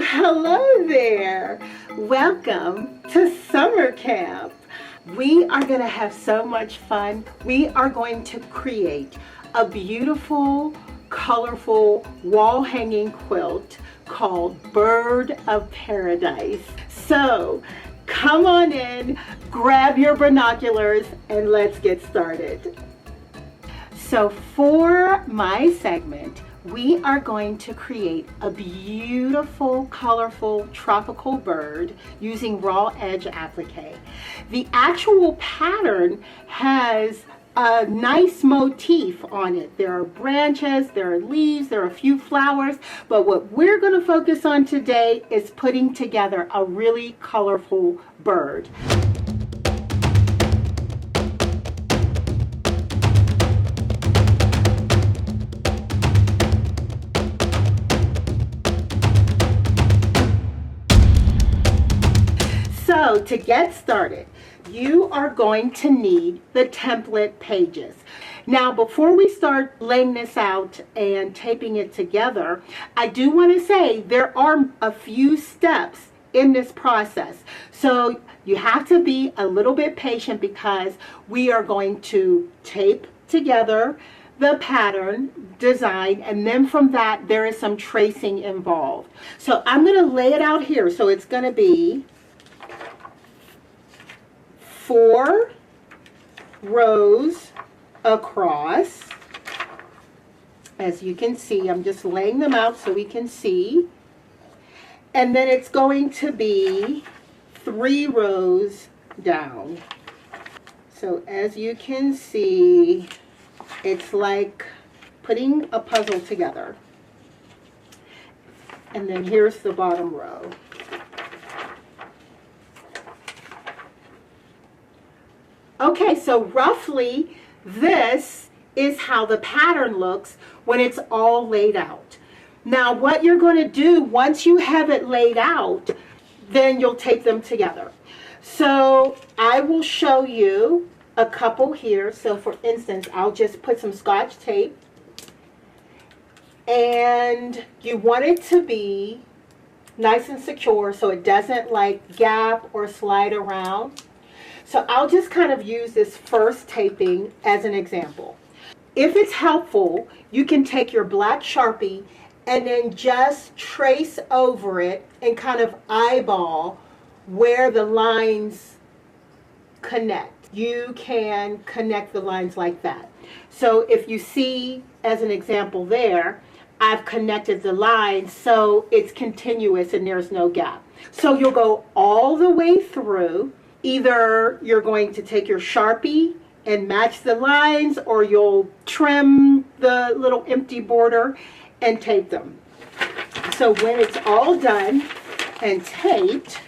Hello there. Welcome to summer camp. We are going to have so much fun. We are going to create a beautiful, colorful wall hanging quilt called Bird of Paradise. So come on in, grab your binoculars, and let's get started. So for my segment, we are going to create a beautiful, colorful, tropical bird using raw edge applique. The actual pattern has a nice motif on it. There are branches, there are leaves, there are a few flowers, but what we're going to focus on today is putting together a really colorful bird. So to get started, you are going to need the template pages. Now, before we start laying this out and taping it together, I do want to say there are a few steps in this process. So you have to be a little bit patient because we are going to tape together the pattern design, and then from that there is some tracing involved. So I'm going to lay it out here. So it's going to be 4 rows across. As you can see, I'm just laying them out so we can see. And then it's going to be 3 rows down. So as you can see, it's like putting a puzzle together. And then here's the bottom row. Okay, so roughly this is how the pattern looks when it's all laid out. Now what you're going to do once you have it laid out, then you'll tape them together. So I will show you a couple here. So for instance, I'll just put some Scotch tape, and you want it to be nice and secure so it doesn't like gap or slide around. So I'll just kind of use this first taping as an example. If it's helpful, you can take your black Sharpie and then just trace over it and kind of eyeball where the lines connect. You can connect the lines like that. So if you see as an example there, I've connected the lines so it's continuous and there's no gap. So you'll go all the way through. Either you're going to take your Sharpie and match the lines, or you'll trim the little empty border and tape them. So when it's all done and taped,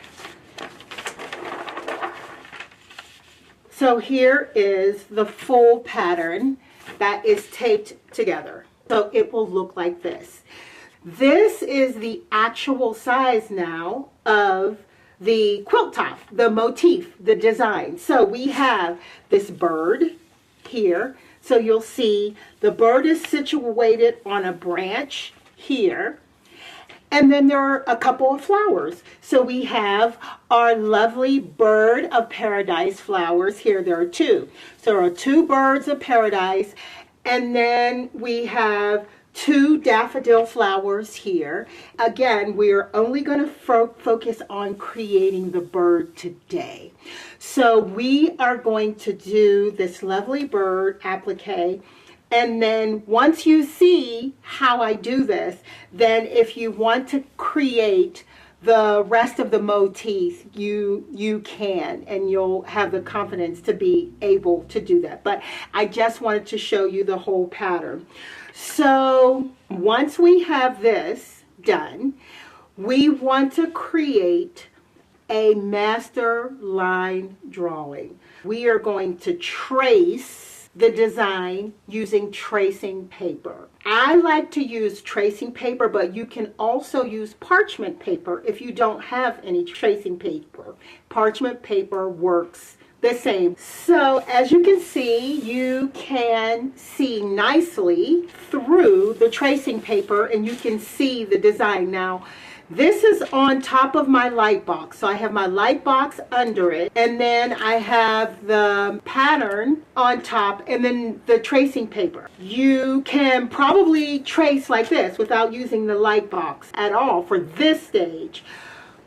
so here is the full pattern that is taped together. So it will look like this. This is the actual size now of the quilt top, the motif, the design. So we have this bird here. So you'll see the bird is situated on a branch here. And then there are a couple of flowers. So we have our lovely Bird of Paradise flowers here. There are 2. So there are 2 birds of paradise. And then we have 2 daffodil flowers here. Again, we're only going to focus on creating the bird today. So we are going to do this lovely bird applique, and then once you see how I do this, then if you want to create the rest of the motif, you can, and you'll have the confidence to be able to do that. But I just wanted to show you the whole pattern. So once we have this done, we want to create a master line drawing. We are going to trace the design using tracing paper. I like to use tracing paper, but you can also use parchment paper if you don't have any tracing paper. Parchment paper works the same. So as you can see, you can see nicely through the tracing paper and you can see the design. Now, This is on top of my light box. So I have my light box under it, and then I have the pattern on top, and then the tracing paper. You can probably trace like this without using the light box at all for this stage.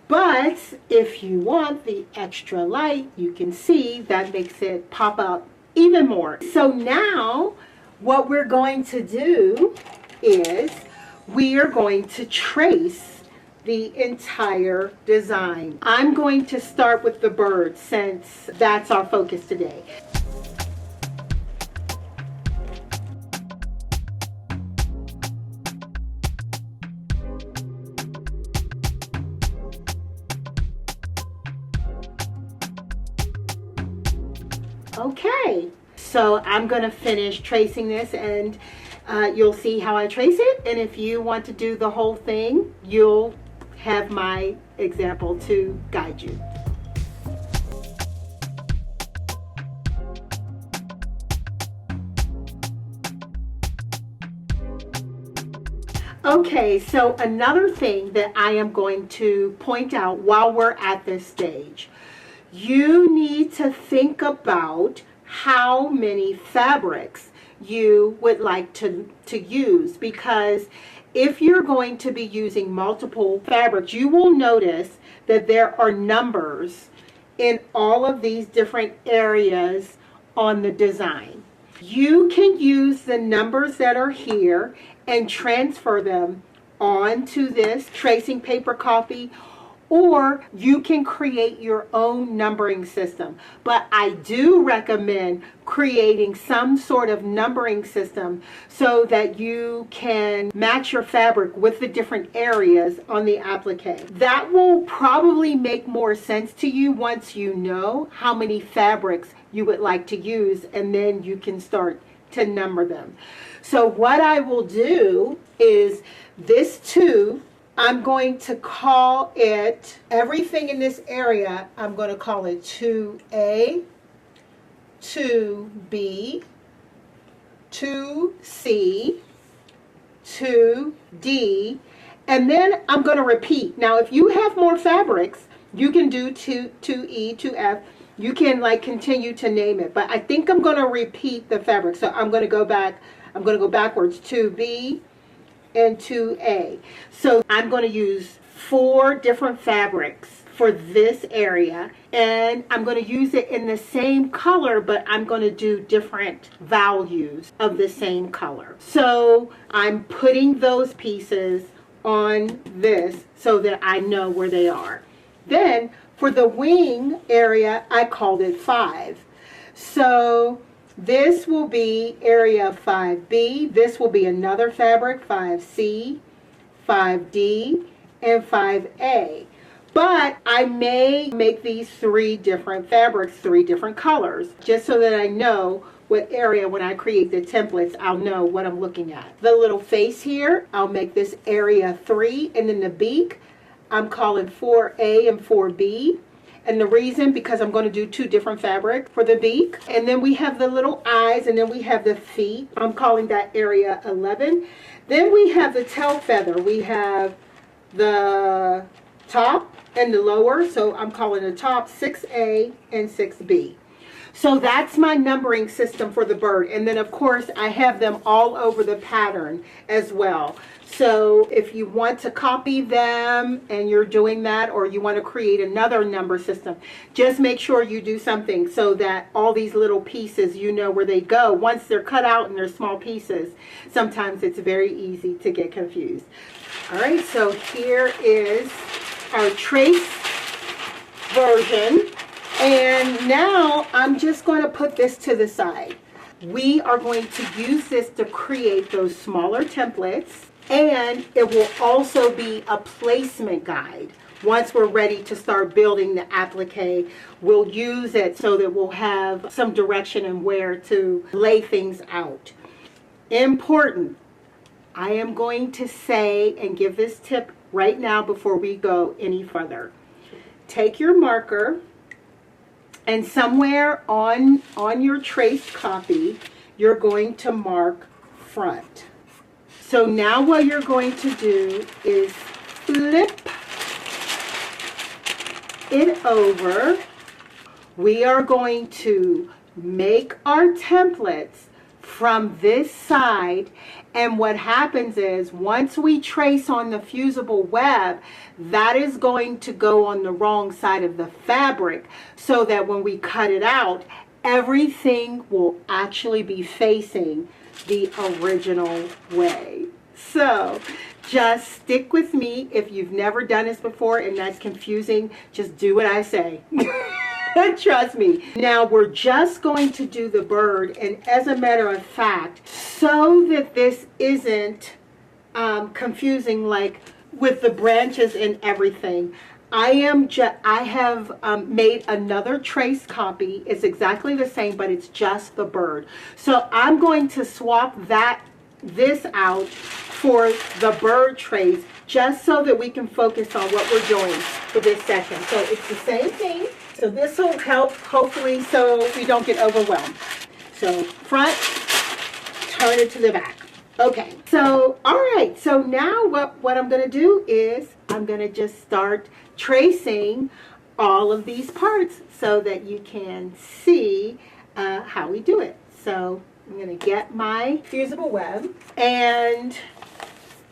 But if you want the extra light, you can see that makes it pop up even more. So now what we're going to do is we are going to trace the entire design. I'm going to start with the bird since that's our focus today. Okay, so I'm going to finish tracing this, and you'll see how I trace it. And if you want to do the whole thing, you'll have my example to guide you. Okay, so another thing that I am going to point out while we're at this stage, you need to think about how many fabrics you would like to use, because if you're going to be using multiple fabrics, you will notice that there are numbers in all of these different areas on the design. You can use the numbers that are here and transfer them onto this tracing paper copy, or you can create your own numbering system. But I do recommend creating some sort of numbering system so that you can match your fabric with the different areas on the applique. That will probably make more sense to you once you know how many fabrics you would like to use, and then you can start to number them. So what I will do is this too, I'm going to call it, everything in this area, I'm going to call it 2A, 2B, 2C, 2D, and then I'm going to repeat. Now, if you have more fabrics, you can do 2E, 2F. You can like continue to name it, but I think I'm going to repeat the fabric. So I'm going to go back, I'm going to go backwards, 2B, and 2A. So I'm going to use 4 different fabrics for this area, and I'm going to use it in the same color, but I'm going to do different values of the same color. So I'm putting those pieces on this so that I know where they are. Then for the wing area, I called it 5. So this will be area 5B. This will be another fabric, 5C, 5D, and 5A. But I may make these 3 different fabrics, 3 different colors, just so that I know what area, when I create the templates, I'll know what I'm looking at. The little face here, I'll make this area 3, and then the beak, I'm calling 4A and 4B. And the reason, because I'm going to do 2 different fabrics for the beak. And then we have the little eyes, and then we have the feet. I'm calling that area 11. Then we have the tail feather. We have the top and the lower. So I'm calling the top 6A and 6B. So that's my numbering system for the bird. And then, of course, I have them all over the pattern as well. So if you want to copy them and you're doing that, or you want to create another number system, just make sure you do something so that all these little pieces, you know where they go. Once they're cut out and they're small pieces, sometimes it's very easy to get confused. All right, so here is our trace version. And now I'm just going to put this to the side. We are going to use this to create those smaller templates, and it will also be a placement guide. Once we're ready to start building the applique, we'll use it so that we'll have some direction in where to lay things out. Important, I am going to say and give this tip right now before we go any further. Take your marker, and somewhere on your traced copy, you're going to mark front. So now what you're going to do is flip it over. We are going to make our templates from this side, and what happens is once we trace on the fusible web, that is going to go on the wrong side of the fabric, so that when we cut it out, everything will actually be facing the original way. So just stick with me. If you've never done this before and that's confusing, just do what I say. Trust me. Now we're just going to do the bird, and as a matter of fact, so that this isn't confusing, like with the branches and everything, I have made another trace copy. It's exactly the same, but it's just the bird. So I'm going to swap this out for the bird trace, just so that we can focus on what we're doing for this section. So it's the same thing. So this will help, hopefully, so we don't get overwhelmed. So front, turn it to the back. Okay, so all right, so now what I'm going to do is I'm going to just start tracing all of these parts so that you can see how we do it. So I'm going to get my fusible web, and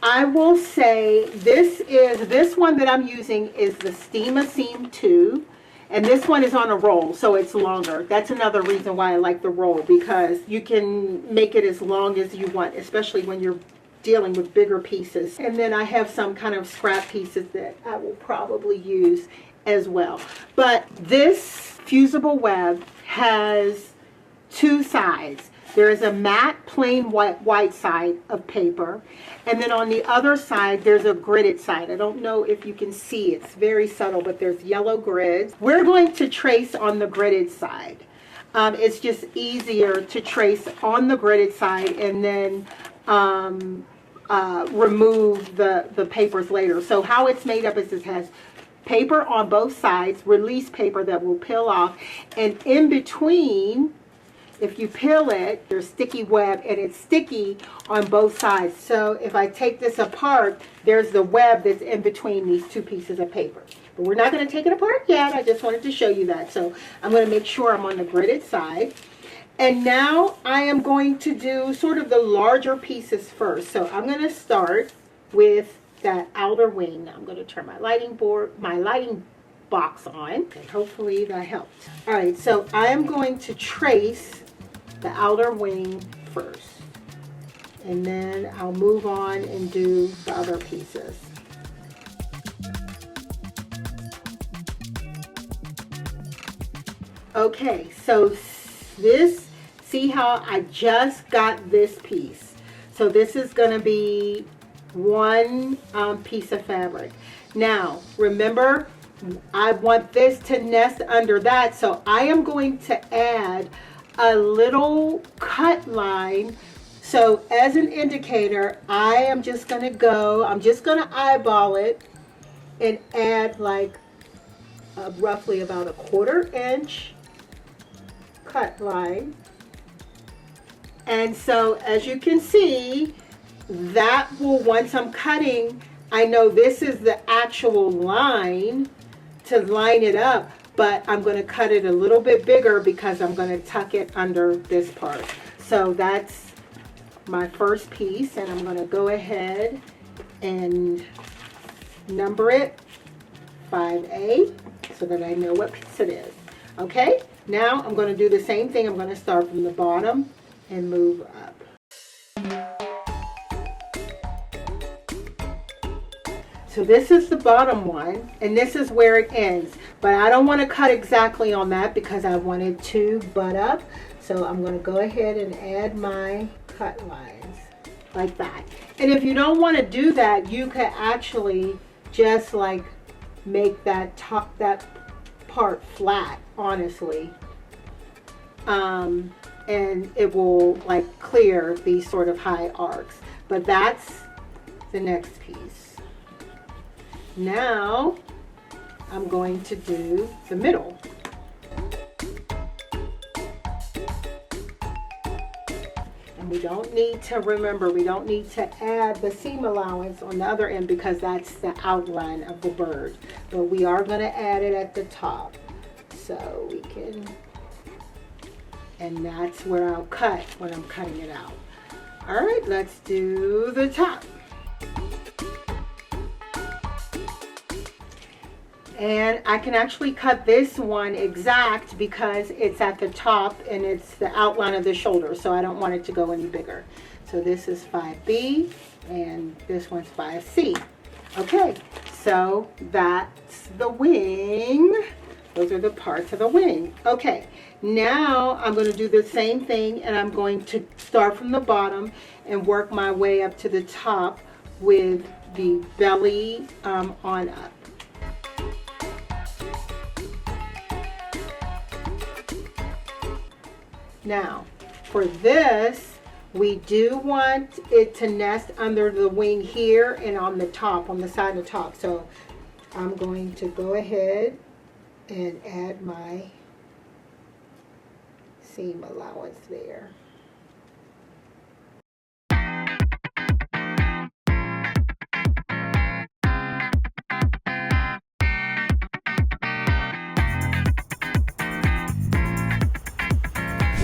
I will say this one that I'm using is the Steam Seam 2. And this one is on a roll, so it's longer. That's another reason why I like the roll, because you can make it as long as you want, especially when you're dealing with bigger pieces. And then I have some kind of scrap pieces that I will probably use as well. But this fusible web has two sides. There is a matte, plain white side of paper, and then on the other side, there's a gridded side. I don't know if you can see, it's very subtle, but there's yellow grids. We're going to trace on the gridded side. It's just easier to trace on the gridded side and then remove the papers later. So how it's made up is it has paper on both sides, release paper that will peel off, and in between, if you peel it, there's sticky web, and it's sticky on both sides. So if I take this apart, there's the web that's in between these two pieces of paper. But we're not going to take it apart yet. I just wanted to show you that. So I'm going to make sure I'm on the gridded side. And now I am going to do sort of the larger pieces first. So I'm going to start with that outer wing. I'm going to turn my lighting box on. And hopefully that helps. All right, so I am going to trace the outer wing first, and then I'll move on and do the other pieces. Okay, so see how I just got this piece. So this is going to be one piece of fabric. Now remember, I want this to nest under that, so I am going to add a little cut line. So as an indicator, I am just going to I'm just going to eyeball it and add like roughly about a 1/4 inch cut line. And so as you can see, that will, once I'm cutting, I know this is the actual line to line it up, but I'm going to cut it a little bit bigger because I'm going to tuck it under this part. So that's my first piece, and I'm going to go ahead and number it 5A so that I know what piece it is. Okay, now I'm going to do the same thing. I'm going to start from the bottom and move up. So this is the bottom one, and this is where it ends. But I don't want to cut exactly on that because I want it to butt up. So I'm going to go ahead and add my cut lines like that. And if you don't want to do that, you could actually just like make that part flat, honestly. And it will like clear these sort of high arcs. But that's the next piece. Now I'm going to do the middle. And We don't need to, remember, we don't need to add the seam allowance on the other end because that's the outline of the bird. But we are going to add it at the top. So we can, and that's where I'll cut when I'm cutting it out. All right, let's do the top. And I can actually cut this one exact because it's at the top and it's the outline of the shoulder, so I don't want it to go any bigger. So this is 5B and this one's 5C. Okay, so that's the wing. Those are the parts of the wing. Okay, now I'm going to do the same thing, and I'm going to start from the bottom and work my way up to the top with the belly on up. Now, for this, we do want it to nest under the wing here and on the top, on the side of the top. So I'm going to go ahead and add my seam allowance there.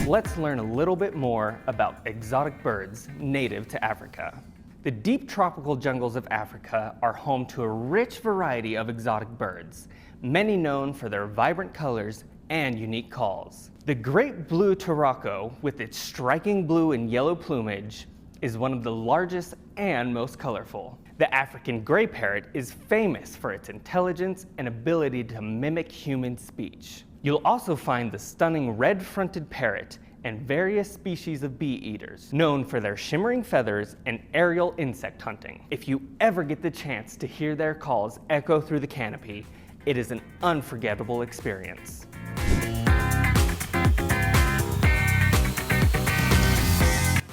Let's learn a little bit more about exotic birds native to Africa. The deep tropical jungles of Africa are home to a rich variety of exotic birds, many known for their vibrant colors and unique calls. The great blue turako, with its striking blue and yellow plumage, is one of the largest and most colorful. The African gray parrot is famous for its intelligence and ability to mimic human speech. You'll also find the stunning red-fronted parrot and various species of bee eaters, known for their shimmering feathers and aerial insect hunting. If you ever get the chance to hear their calls echo through the canopy, it is an unforgettable experience.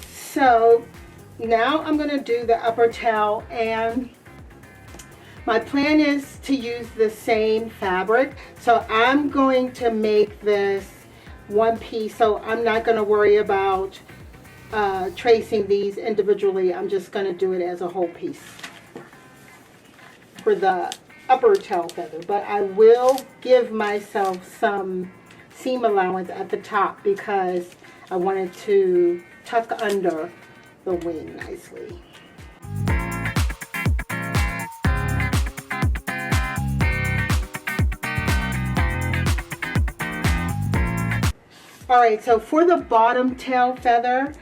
So now I'm going to do the upper tail, and my plan is to use the same fabric. So I'm going to make this one piece, so I'm not going to worry about tracing these individually. I'm just going to do it as a whole piece for the upper tail feather, but I will give myself some seam allowance at the top because I wanted to tuck under the wing nicely. All right, so for the bottom tail feather,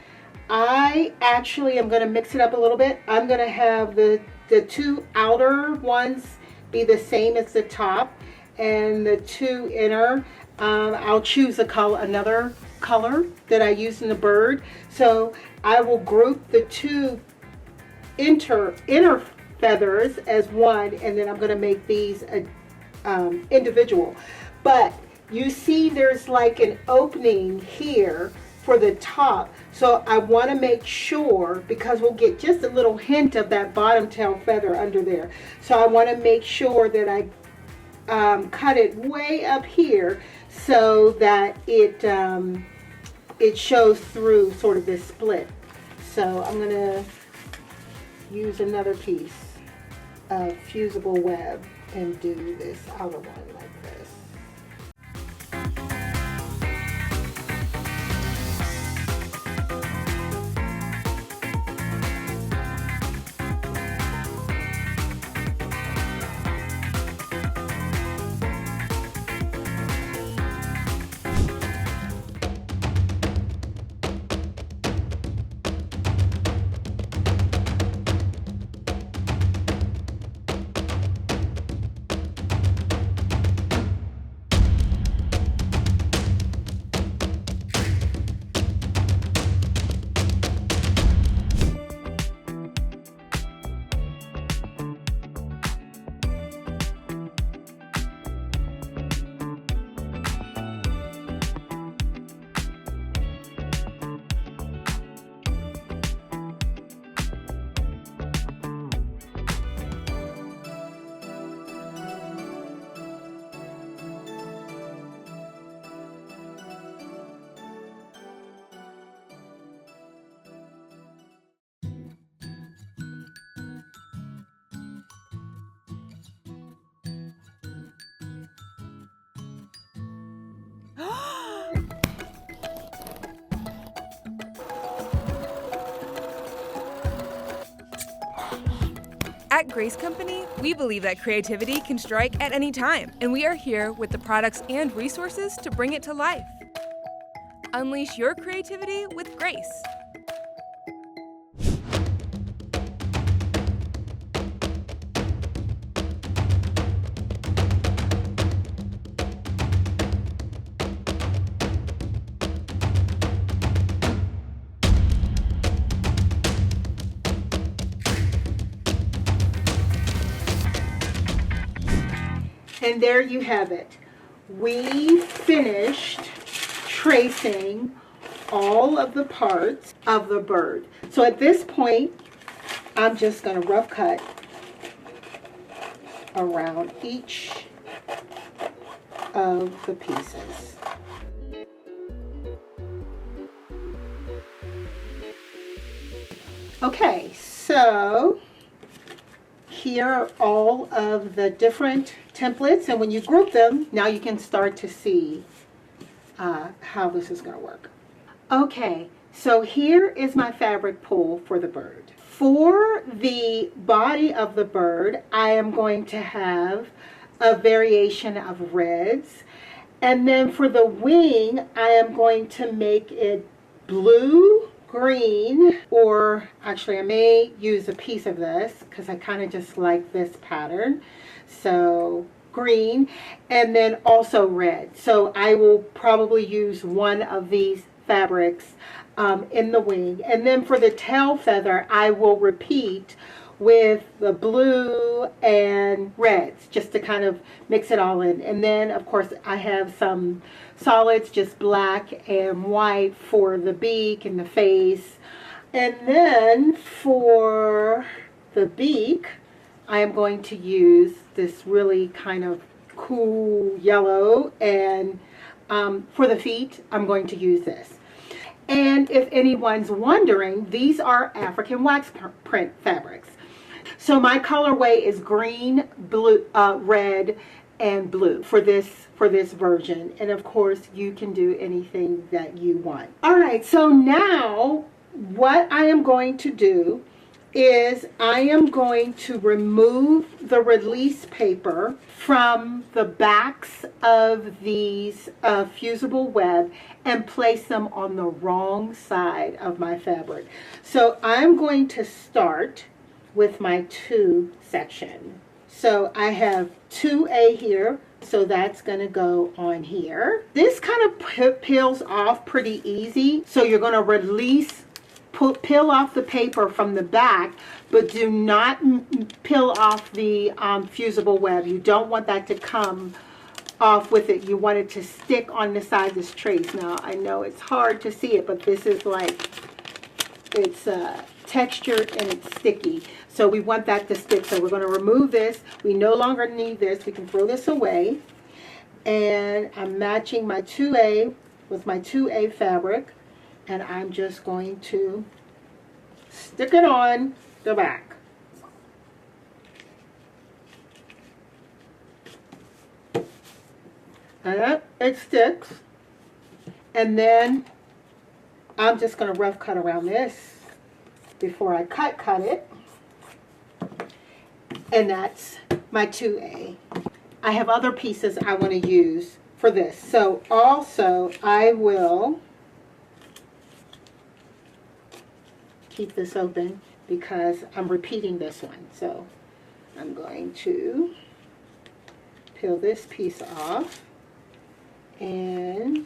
I actually am going to mix it up a little bit. I'm going to have the two outer ones be the same as the top, and the two inner, I'll choose another color that I use in the bird. So I will group the two inner feathers as one, and then I'm going to make these individual. But you see there's like an opening here for the top, so I want to make sure, because we'll get just a little hint of that bottom tail feather under there, so I want to make sure that I cut it way up here so that it shows through sort of this split. So I'm going to use another piece of fusible web and do this outer one like this. Grace Company, we believe that creativity can strike at any time, and we are here with the products and resources to bring it to life. Unleash your creativity with Grace. And there you have it. We finished tracing all of the parts of the bird. So at this point, I'm just going to rough cut around each of the pieces. Okay, so here are all of the different templates, and when you group them, now you can start to see how this is going to work. Okay, so here is my fabric pool for the bird. For the body of the bird, I am going to have a variation of reds, and then for the wing, I am going to make it blue, green, or actually I may use a piece of this because I kind of just like this pattern. So green, and then also red. So I will probably use one of these fabrics in the wing. And then for the tail feather, I will repeat with the blue and reds just to kind of mix it all in. And then of course I have some solids, just black and white for the beak and the face. And then for the beak, I am going to use this really kind of cool yellow, and for the feet I'm going to use this. And if anyone's wondering, these are African wax print fabrics. So my colorway is green, blue, red, and blue for this version. And of course, you can do anything that you want. All right, so now what I am going to do is I am going to remove the release paper from the backs of these fusible web and place them on the wrong side of my fabric. So I'm going to start with my 2 section. So I have 2A here, so that's going to go on here. This kind of peels off pretty easy, so you're going to release, peel off the paper from the back, but do not peel off the fusible web. You don't want that to come off with it. You want it to stick on the side of this trace. Now I know it's hard to see it, but this is like, it's textured and it's sticky. So we want that to stick. So we're going to remove this. We no longer need this. We can throw this away. And I'm matching my 2A with my 2A fabric. And I'm just going to stick it on the back. And it sticks. And then I'm just going to rough cut around this before I cut it. And that's my 2A. I have other pieces I want to use for this. So also I will keep this open because I'm repeating this one. So I'm going to peel this piece off and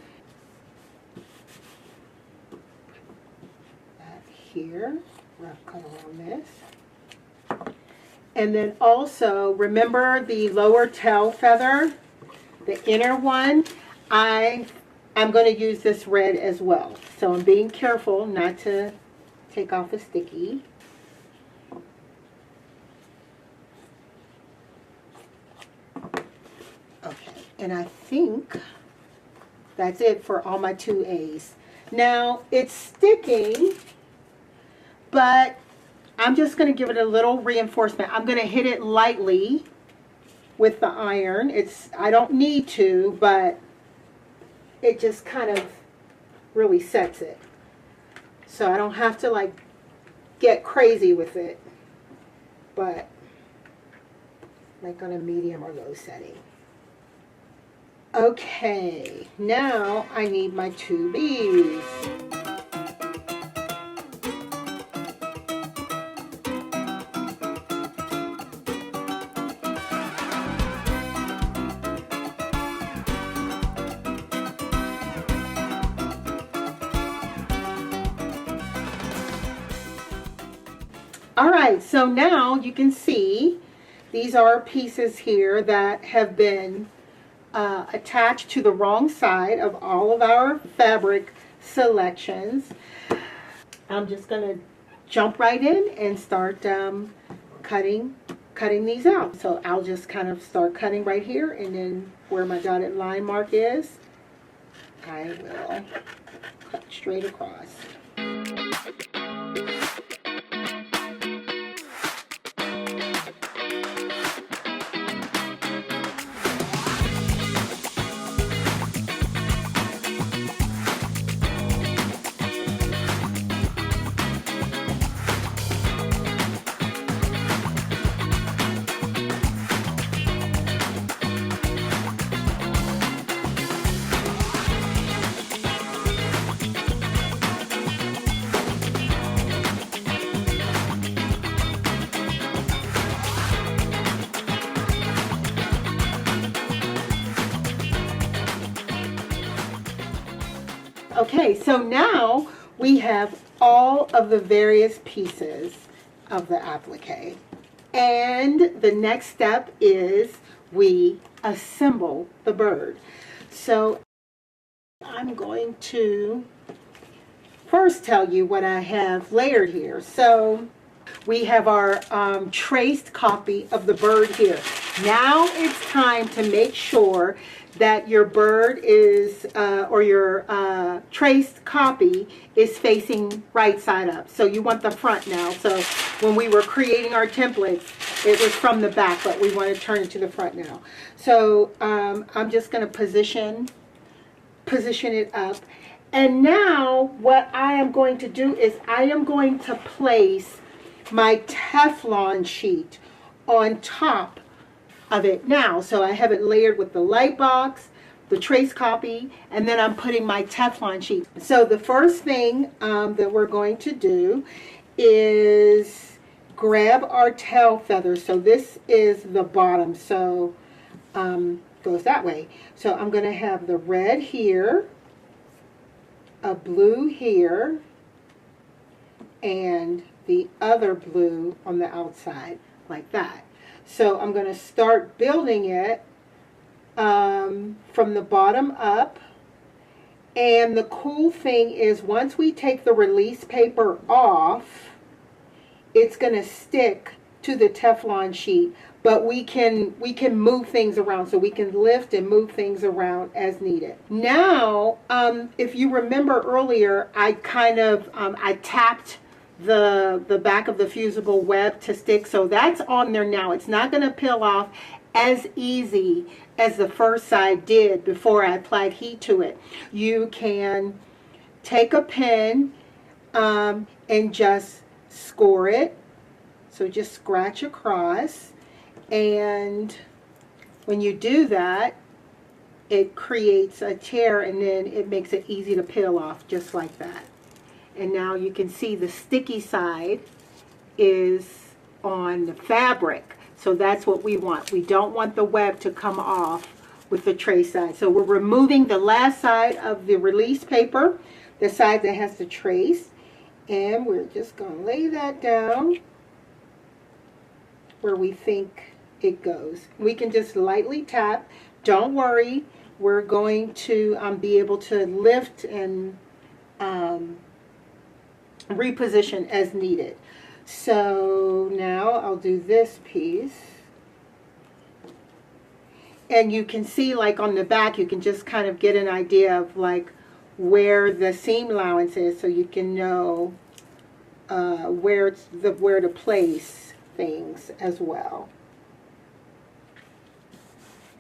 that here, rough cut around this. And then also remember the lower tail feather, the inner one, I'm going to use this red as well. So I'm being careful not to take off the sticky. Okay, and I think that's it for all my 2As. Now it's sticking, but I'm just going to give it a little reinforcement. I'm going to hit it lightly with the iron. I don't need to, but it just kind of really sets it. So I don't have to like get crazy with it. But like on a medium or low setting. Okay, now I need my 2 bees. All right, so now you can see these are pieces here that have been attached to the wrong side of all of our fabric selections. I'm just going to jump right in and start cutting these out. So I'll just kind of start cutting right here, and then where my dotted line mark is, I will cut straight across. Okay, so now we have all of the various pieces of the applique. And the next step is we assemble the bird. So I'm going to first tell you what I have layered here. So we have our traced copy of the bird here. Now it's time to make sure that your bird is, or your traced copy is facing right side up. So you want the front now. So when we were creating our templates, it was from the back, but we want to turn it to the front now. So I'm just going to position it up. And now what I am going to do is I am going to place my Teflon sheet on top of it now. So I have it layered with the light box, the trace copy, and then I'm putting my Teflon sheet. So the first thing that we're going to do is grab our tail feathers. So this is the bottom, so goes that way. So I'm going to have the red here, a blue here, and the other blue on the outside, like that. So I'm going to start building it from the bottom up. And the cool thing is once we take the release paper off, it's going to stick to the Teflon sheet. But we can move things around, so we can lift and move things around as needed. Now, if you remember earlier, I kind of I tapped the back of the fusible web to stick, so that's on there now. It's not going to peel off as easy as the first side did before I applied heat to it. You can take a pin and just score it, so just scratch across, and when you do that, it creates a tear, and then it makes it easy to peel off just like that. And now you can see the sticky side is on the fabric. So that's what we want. We don't want the web to come off with the trace side. So we're removing the last side of the release paper, the side that has the trace. And we're just going to lay that down where we think it goes. We can just lightly tap. Don't worry. We're going to be able to lift and reposition as needed. So now I'll do this piece, and you can see, like on the back, you can just kind of get an idea of like where the seam allowance is, so you can know where to place things as well.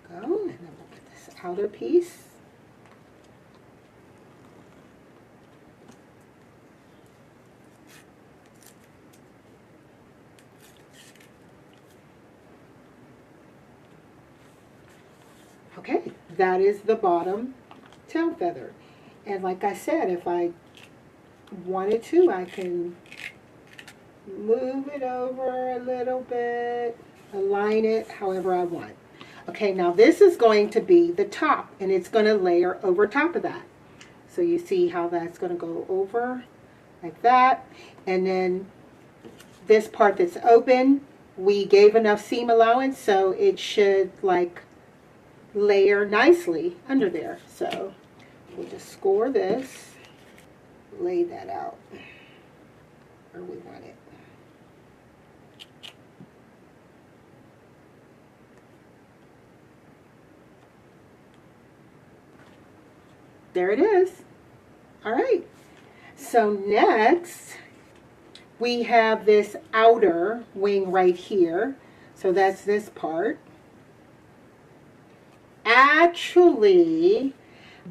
Go, and then we'll get this outer piece. that is the bottom tail feather. And like I said, if I wanted to, I can move it over a little bit, align it however I want. Okay, now this is going to be the top, and it's going to layer over top of that. So you see how that's going to go over like that. And then this part that's open, we gave enough seam allowance, so it should like layer nicely under there. So we'll just score this, lay that out where we want it. There it is. All right. So next, we have this outer wing right here. So that's this part. Actually,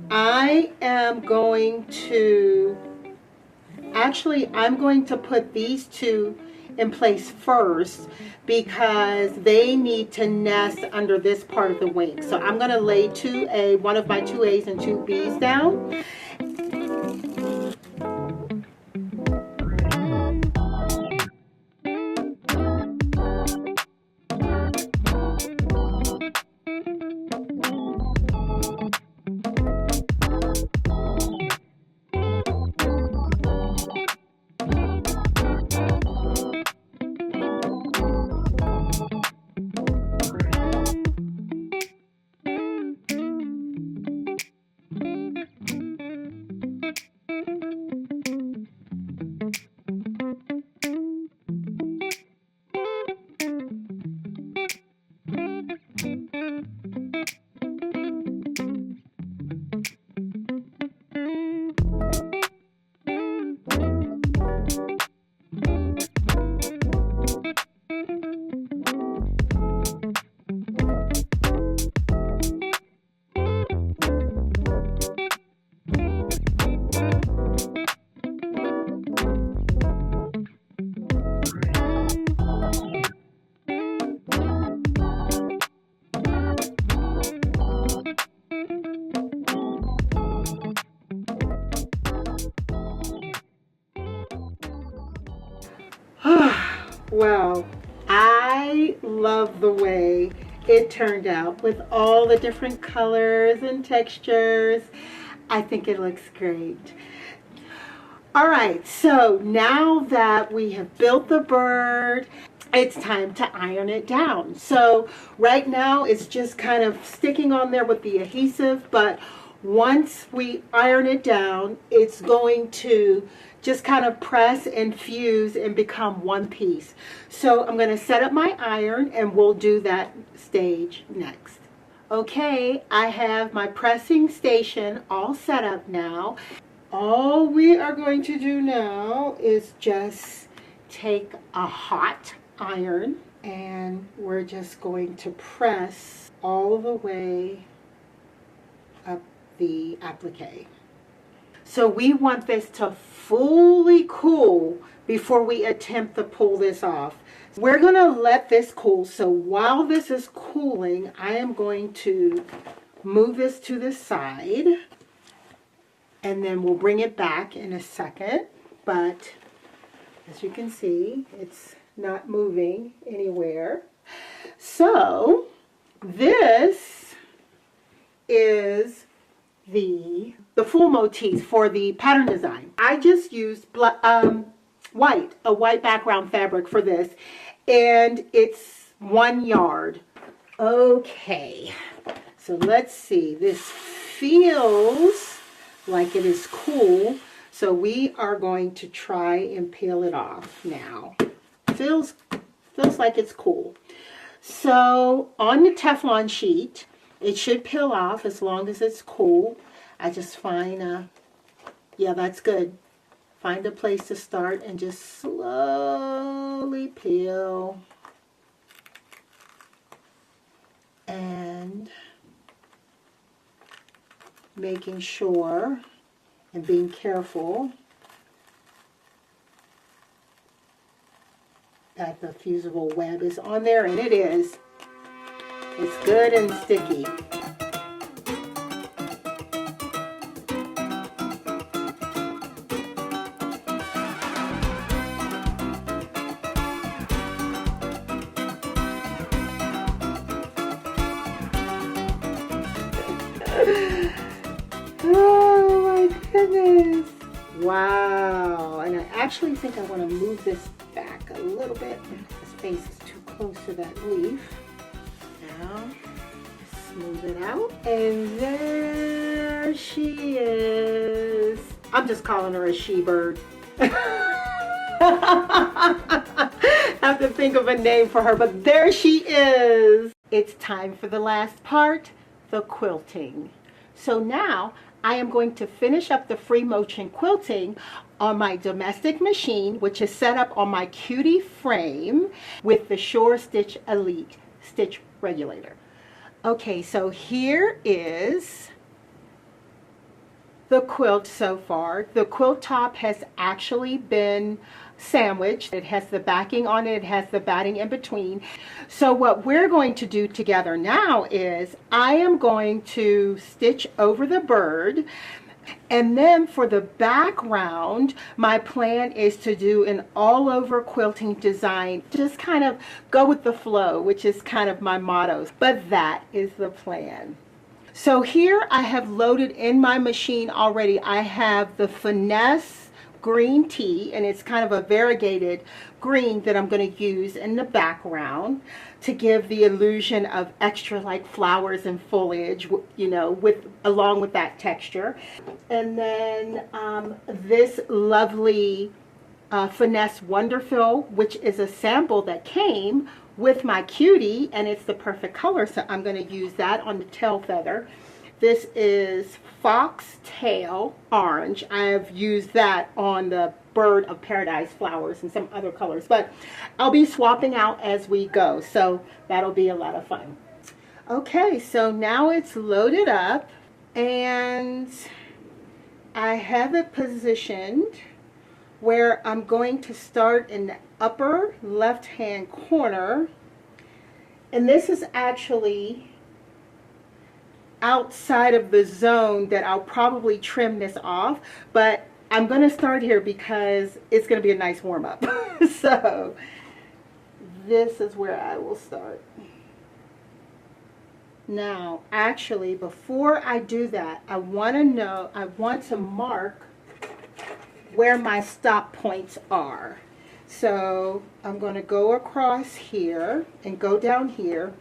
I'm going to put these two in place first because they need to nest under this part of the wing. So I'm going to lay one of my 2A's and 2B's down. Well, I love the way it turned out with all the different colors and textures. I think it looks great. All right, so now that we have built the bird, it's time to iron it down. So right now it's just kind of sticking on there with the adhesive, but once we iron it down, it's going to just kind of press and fuse and become one piece. So I'm going to set up my iron and we'll do that stage next. Okay, I have my pressing station all set up now. All we are going to do now is just take a hot iron and we're just going to press all the way up the applique. So we want this to fully cool before we attempt to pull this off. We're going to let this cool. So while this is cooling, I am going to move this to the side and then we'll bring it back in a second. But as you can see, it's not moving anywhere. So this is the full motif for the pattern design. I just used a white background fabric for this, and it's 1 yard. Okay, so let's see. This feels like it is cool, so we are going to try and peel it off now. Feels like it's cool. So on the Teflon sheet, it should peel off as long as it's cool. I just find yeah, that's good. Find a place to start and just slowly peel. And making sure and being careful that the fusible web is on there, and it is. It's good and sticky. Oh my goodness. Wow. And I actually think I want to move this back a little bit. The space is too close to that leaf. Now, smooth it out. And there she is. I'm just calling her a she-bird. I have to think of a name for her, but there she is. It's time for the last part, the quilting. So now I am going to finish up the free motion quilting on my domestic machine, which is set up on my Cutie frame with the SureStitch Elite stitch regulator. Okay, so here is the quilt so far. The quilt top has actually been sandwiched. It has the backing on it. It has the batting in between. So what we're going to do together now is I am going to stitch over the bird, and then for the background my plan is to do an all over quilting design. Just kind of go with the flow, which is kind of my motto, but that is the plan. So here I have loaded in my machine already. I have the Finesse green tea, and it's kind of a variegated green that I'm going to use in the background to give the illusion of extra like flowers and foliage, you know, along with that texture. And then this lovely Finesse Wonderful, which is a sample that came with my Cutie, and it's the perfect color, so I'm going to use that on the tail feather. This is Foxtail Orange. I have used that on the Bird of Paradise flowers and some other colors, but I'll be swapping out as we go, so that'll be a lot of fun. Okay, so now it's loaded up, and I have it positioned where I'm going to start in the upper left-hand corner, and this is actually outside of the zone that I'll probably trim this off, but I'm going to start here because it's going to be a nice warm-up. So this is where I will start. Now, actually, before I do that, I want to mark where my stop points are. So I'm going to go across here and go down here,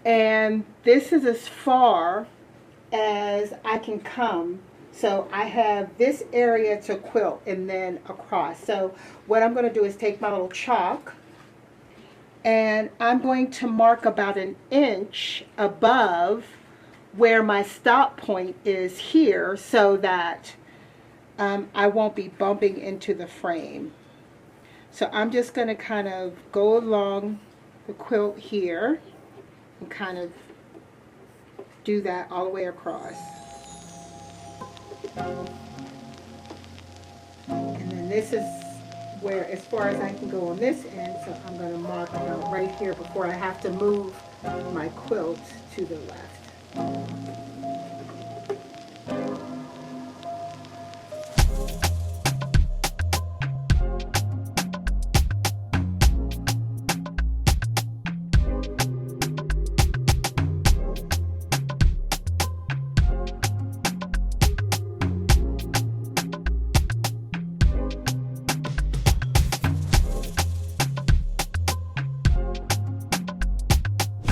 and this is as far as I can come. So I have this area to quilt and then across. So what I'm going to do is take my little chalk, and I'm going to mark about 1 inch above where my stop point is here, so that I won't be bumping into the frame. So I'm just going to kind of go along the quilt here and kind of do that all the way across. And then this is where, as far as I can go on this end, so I'm going to mark about right here before I have to move my quilt to the left.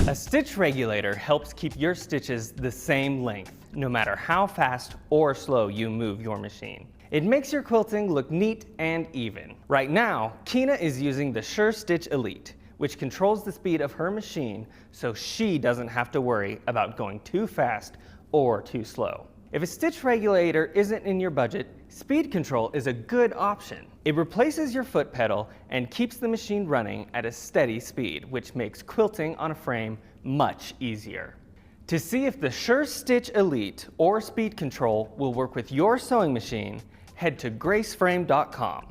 A stitch regulator helps keep your stitches the same length, no matter how fast or slow you move your machine. It makes your quilting look neat and even. Right now, Kina is using the SureStitch Elite, which controls the speed of her machine so she doesn't have to worry about going too fast or too slow. If a stitch regulator isn't in your budget, speed control is a good option. It replaces your foot pedal and keeps the machine running at a steady speed, which makes quilting on a frame much easier. To see if the SureStitch Elite or speed control will work with your sewing machine, head to graceframe.com.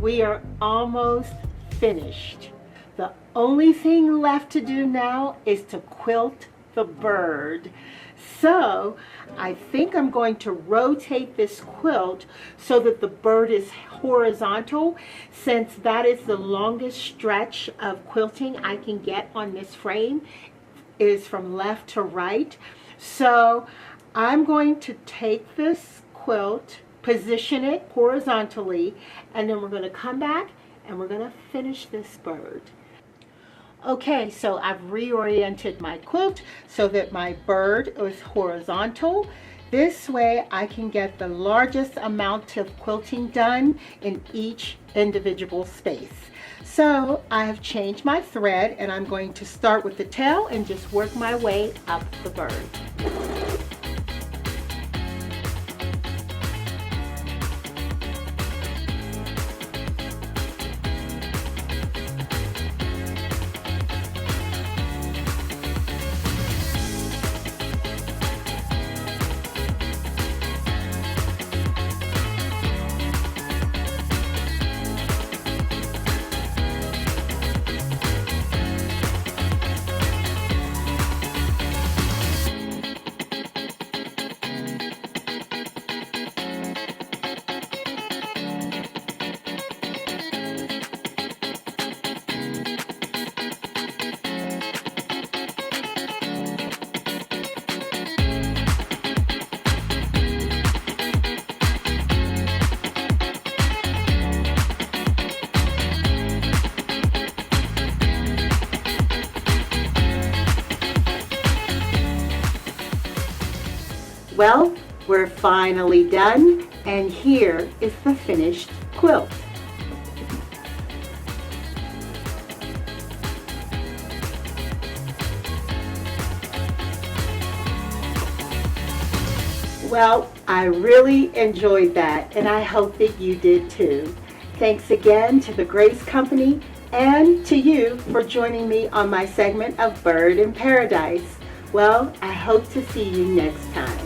We are almost finished. The only thing left to do now is to quilt the bird. So I think I'm going to rotate this quilt so that the bird is horizontal, since that is the longest stretch of quilting I can get on this frame, is from left to right. So I'm going to take this quilt, position it horizontally, and then we're going to come back and we're going to finish this bird. Okay, so I've reoriented my quilt so that my bird is horizontal. This way I can get the largest amount of quilting done in each individual space. So I have changed my thread, and I'm going to start with the tail and just work my way up the bird. Well, we're finally done, and here is the finished quilt. Well, I really enjoyed that, and I hope that you did too. Thanks again to the Grace Company and to you for joining me on my segment of Bird in Paradise. Well, I hope to see you next time.